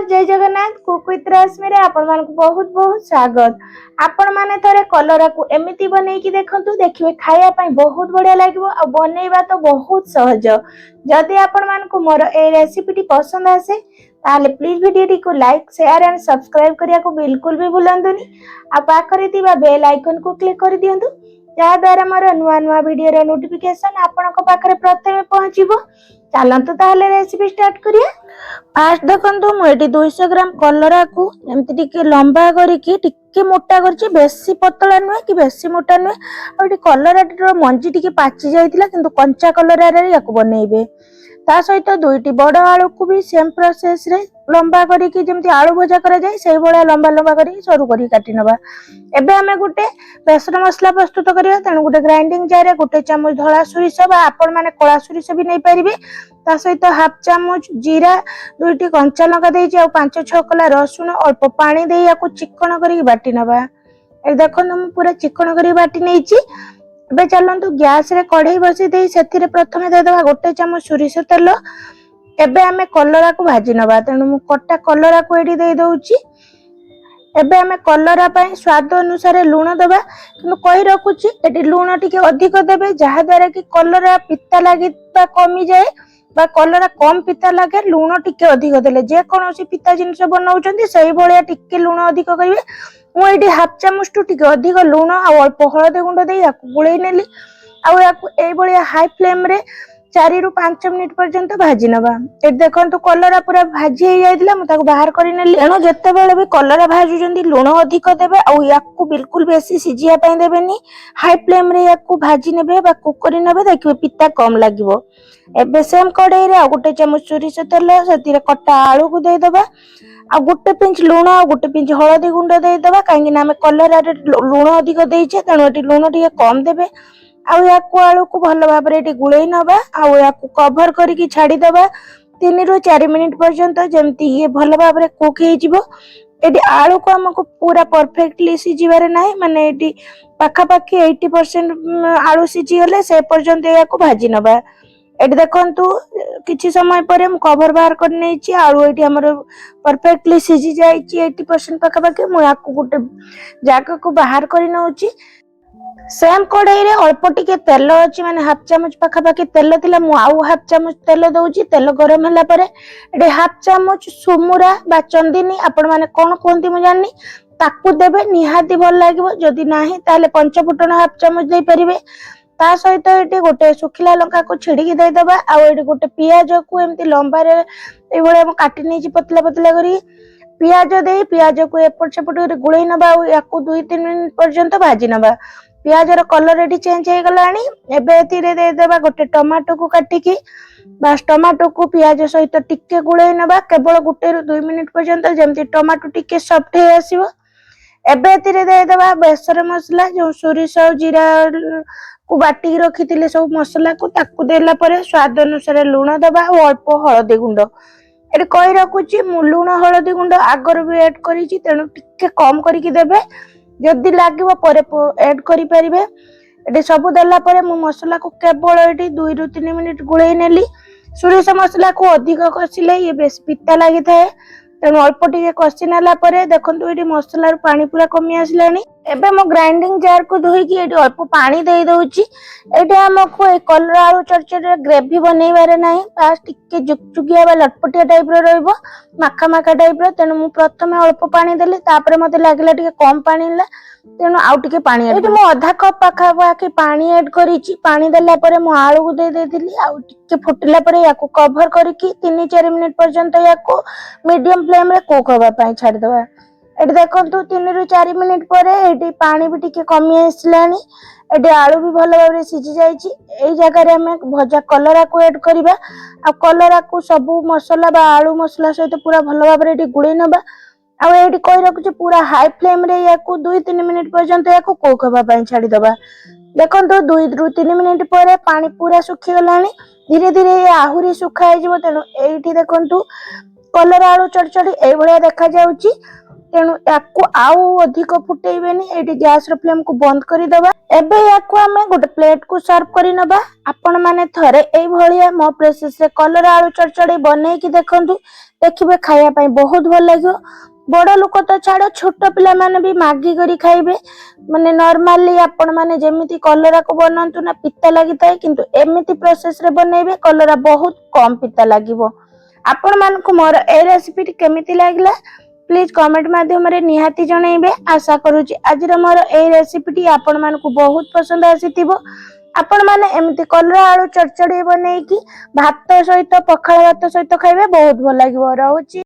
जय Jagannath cook with रश्मि रे आपण मानक बहुत बहुत स्वागत। आपण माने थरे कलरा को एमिति बनेकी देखंतु, देखिए खाया पई बहुत बढ़िया लागिवो आ बनेइबा तो बहुत सहज। जदि आपण मानक मोर ए रेसिपीटी पसंद आसे ताले प्लीज वीडियो को लाइक शेयर एंड सब्सक्राइब करिया को बिल्कुल भी भूलंतुनी। आ पाखरे थिबा बेल आइकन को क्लिक कर दियंतु, जा द्वारा मोर नुआ नुआ वीडियो रो नोटिफिकेशन आपनक पाखरे प्रथमे पहुंचीबो। चलंतु ताले रेसिपी स्टार्ट करिया। फास्ट देखो मुझे 200 ग्राम कलरा को एमती टिके लंबा करके टिके मोटा करछि, बेसी पतला नुहे कि बेसी मोटा नुहे। और कलरा मंजी टिके पाची जाइतिला किंतु कंचा कलरा रे याको बनेइबे। ता सहित दुईटी बड़ आलू को भी सेम प्रोसेस रे लंबा करके जेमती आलू भजा करा जाय सेही भलिया लंबा लंबा करके सरू करके काटी नबा। एबे हमें गुटे बेसन मसला प्रस्तुत करिया। तेणु गुटे ग्राइंडिंग जार रे गुटे चामच धला सोरिष बा आपण माने कला सोरिष भी नै परिबे। ता सहित हाफ चामच जीरा, दुईटी कंचा लंका देइछि आ 5-6 कला रसुण अल्प पानी देइ याको चिकन करके बाटी नबा। ए देखो हम पूरा चिकन करके बाटी नैछि। एबे चलंतु गैस रे कढ़ाई बसी देइ सेथिरे प्रथमे दे देबा गोटे चामच सोरिष तेल। एबे हमें कलरा को भाजी नबा। तेणु मु कटा कलरा को एडी दे दउछि। एबे हमें कलरा पई स्वाद अनुसार लूण देबा, किंतु कहि रखुछि एडी लूण टिके अधिक देबे जहा द्वारा कि कलरा पिता लागिबा कमी जाए बा कलरा कम पिता लागे। लूण टिके अधिक देले जे कोनोसी पिता जिनिस बनाउचंती सही भलिया टिके लूण अधिक करिवे। मु एडी हाफ चामच टू टिके अधिक लूण आ अल्प हळदी गुंड देई याकु गुळै नेली। आ याकु एई भलिया हाई फ्लेम रे 4 रु 5 मिनिट पर्यंत भाजी नबा। ए देखंतु कलरा पूरा भाजी हे जाइतिला, मु ताको बाहर करि नेली। एनो जत्ते बेले भी कलरा भाजुचंती लूण अधिक देबे आ याकु बिल्कुल बेसी सिजिया पई देबेनी। हाई फ्लेम रे याकु भाजी नेबे बा कुक करि नेबे, देखिबे पिता कम लागिवो। एबे सेम कढ़ाई रे आ गोटे चामच सोरिष तेल सेतिरे कटा आलू को दे देबा आ गोटे पिंच लूण आ गोटे पिंच हळदी गुंड दे देबा। काहेकि ना हमें कलरा रे लूण अधिक देइछे तेणु एटी लूण टिके कम देबे। आ याकु आलू को भल भाबरे एटी गुळै नबा आ याकु कवर करके छाडी देबा 3 रु 4 मिनिट पर्यंत, जेमती ये भल भाबरे कुक हे जिवो। एटी आलू को हमको पूरा परफेक्टली सिजिबारे नाही, माने एटी पाखा पाखी 80% आलू सिजी गले से पर्यंत याकु भाजी नबा। एटी देखंतु किछि समय परे हम कवर बाहर कर नैछि। आलू एटी हमर परफेक्टली सिजी जाइछि 80% पाखा पाखी। मु याकु गुटे जागा को बाहर करि नउछि। सेम कढ़ाई रे अल्प टिके तेल अछि, माने हाफ चामच पाखा पाखी तेल थिला। मु आउ हाफ चामच तेल दउछि। तेल गरम होला परे एटी हाफ चामच सुमुरा बा चंदिनी आपण माने कोन कोंती मु जाननी ताकू देबे, निहाती भल लागिवो। जदि नाही ताले पंचफुटन हाफ चामच देई परिबे। ता सहित एटी गोटे सुखिला लंका को छिड़की दे देबा आ एटी गोटे पियाज को एमती लंबा रे ए भले हम काटी नैछि पतला पतला करी। पियाज देई पियाज को एपट सेपट करे गुळै नबा आ याकू 2-3 मिनिट पर्यंत भाजी नबा। पियाज रो कलर एटी चेंज हे गलानी। एबे एतिरे दे देबा गोटे टमाटो को काटिकी, बास टमाटो को पियाज सहित टिके गुळै नबा केवल 1 रु 2 मिनिट पर्यंत, जेमती टमाटो टिके सॉफ्ट हे आसीबो। एबे एतिरे दे देबा बेसन मसला जो सोरिष जीरा को बाटी रखिथिले सब मसला को ताकू देला परे स्वाद अनुसार लूण देबा और अल्प हळदी गुंड। एटी कहि रखुची मु लूण हळदी गुंड आगर भी ऐड करिछि, तेणु टिके कम करके देबे। जदि लागिवो परे ऐड करि परिबे। एटी सब देला परे मु मसला को केवल एटी 2 रु 3 मिनिट गुळै नेली। सोरिष मसला को अधिक कसिले ये बेस पिता लागि थाए, तेणु अल्प टिके कसी नेला परे देखंतु एटी मसला रो पानी पूरा कमी आसिलानी। एबे मो ग्राइंडिंग जार को धोइकी एटी अल्प पानी देई दउची। एटी हमको ए कलरा आलू चरचर ग्रेवी बनैबारे नाही, बास टिके जुकजुकिया बा लटपटिया टाइप रो रहइबो, माखा माखा टाइप रो। तेणु मु प्रथमे अल्प पानी देली, तापरे मते लागिला टिके कम पानी होला, तेणु आउ टिके पानी एटी मु आधा कप पाखा पाखी पानी ऐड करिछि। पानी देला परे मु आलू को दे देतिली आउ टिके फुटिला परे याको कवर करके 3-4 मिनिट पर्यंत याको मीडियम फ्लेम रे कुक होबा पई छाडी देबा। एटी देखंतु 3 रु 4 मिनिट परे एटी पानी भी टिके कमी आइसलानी। एटी आलू भी भल भाबरे सिजी जाइछि। एई जगह रे हमें भजा कलरा को ऐड करिबा आ कलरा को सब मसला बा आलू मसला सहित पूरा भल भाबरे एटी गुळै नबा। आ एटी कहि रखुछि पूरा हाई फ्लेम रे याको 2-3 मिनिट पर्यंत याको कुक होबा पई छाडी देबा। देखंतु 2 रु 3 मिनिट परे पानी पूरा सुखी गलानी। धीरे धीरे ये आहुरी सुखा हे जिवो। तेणु एइठी देखंतु कलरा आलू चडचडी एई भलिया देखा जाउछि। तेणु याकू आउ अधिक फुटेबेनी एटी गैस रो फ्लेम को बंद करी दबा। एबे याकू हमें गोटे प्लेट को सर्व करी नबा। आपण माने थरे एई भलिया मो प्रोसेस रे कलरा आलू चरचड़ी बनै की देखंतु देखिबे खाया पई बहुत भल लागियो। बड़ लोक तो छाड़ छोट पिला माने भी मागी करी खाइबे। माने नॉर्मली आपण माने जेमिति कलरा को बनंतु ना पिता लागि थाए किंतु एमिति प्रोसेस रे बनैबे कलरा बहुत कम पिता लागिवो। आपण मान को मोर ए रेसिपी केमिति लागला प्लीज कमेंट माध्यम रे निहाती जणैबे। आशा करूची आज मोर ए रेसिपी आपण मान को बहुत पसंद आसीथिबो। आपण माने एमिति कलरा आलू चरचड़ी बनै की भात सहित पखाल भात सहित खाइबे बहुत भल लागिवो। रहूची।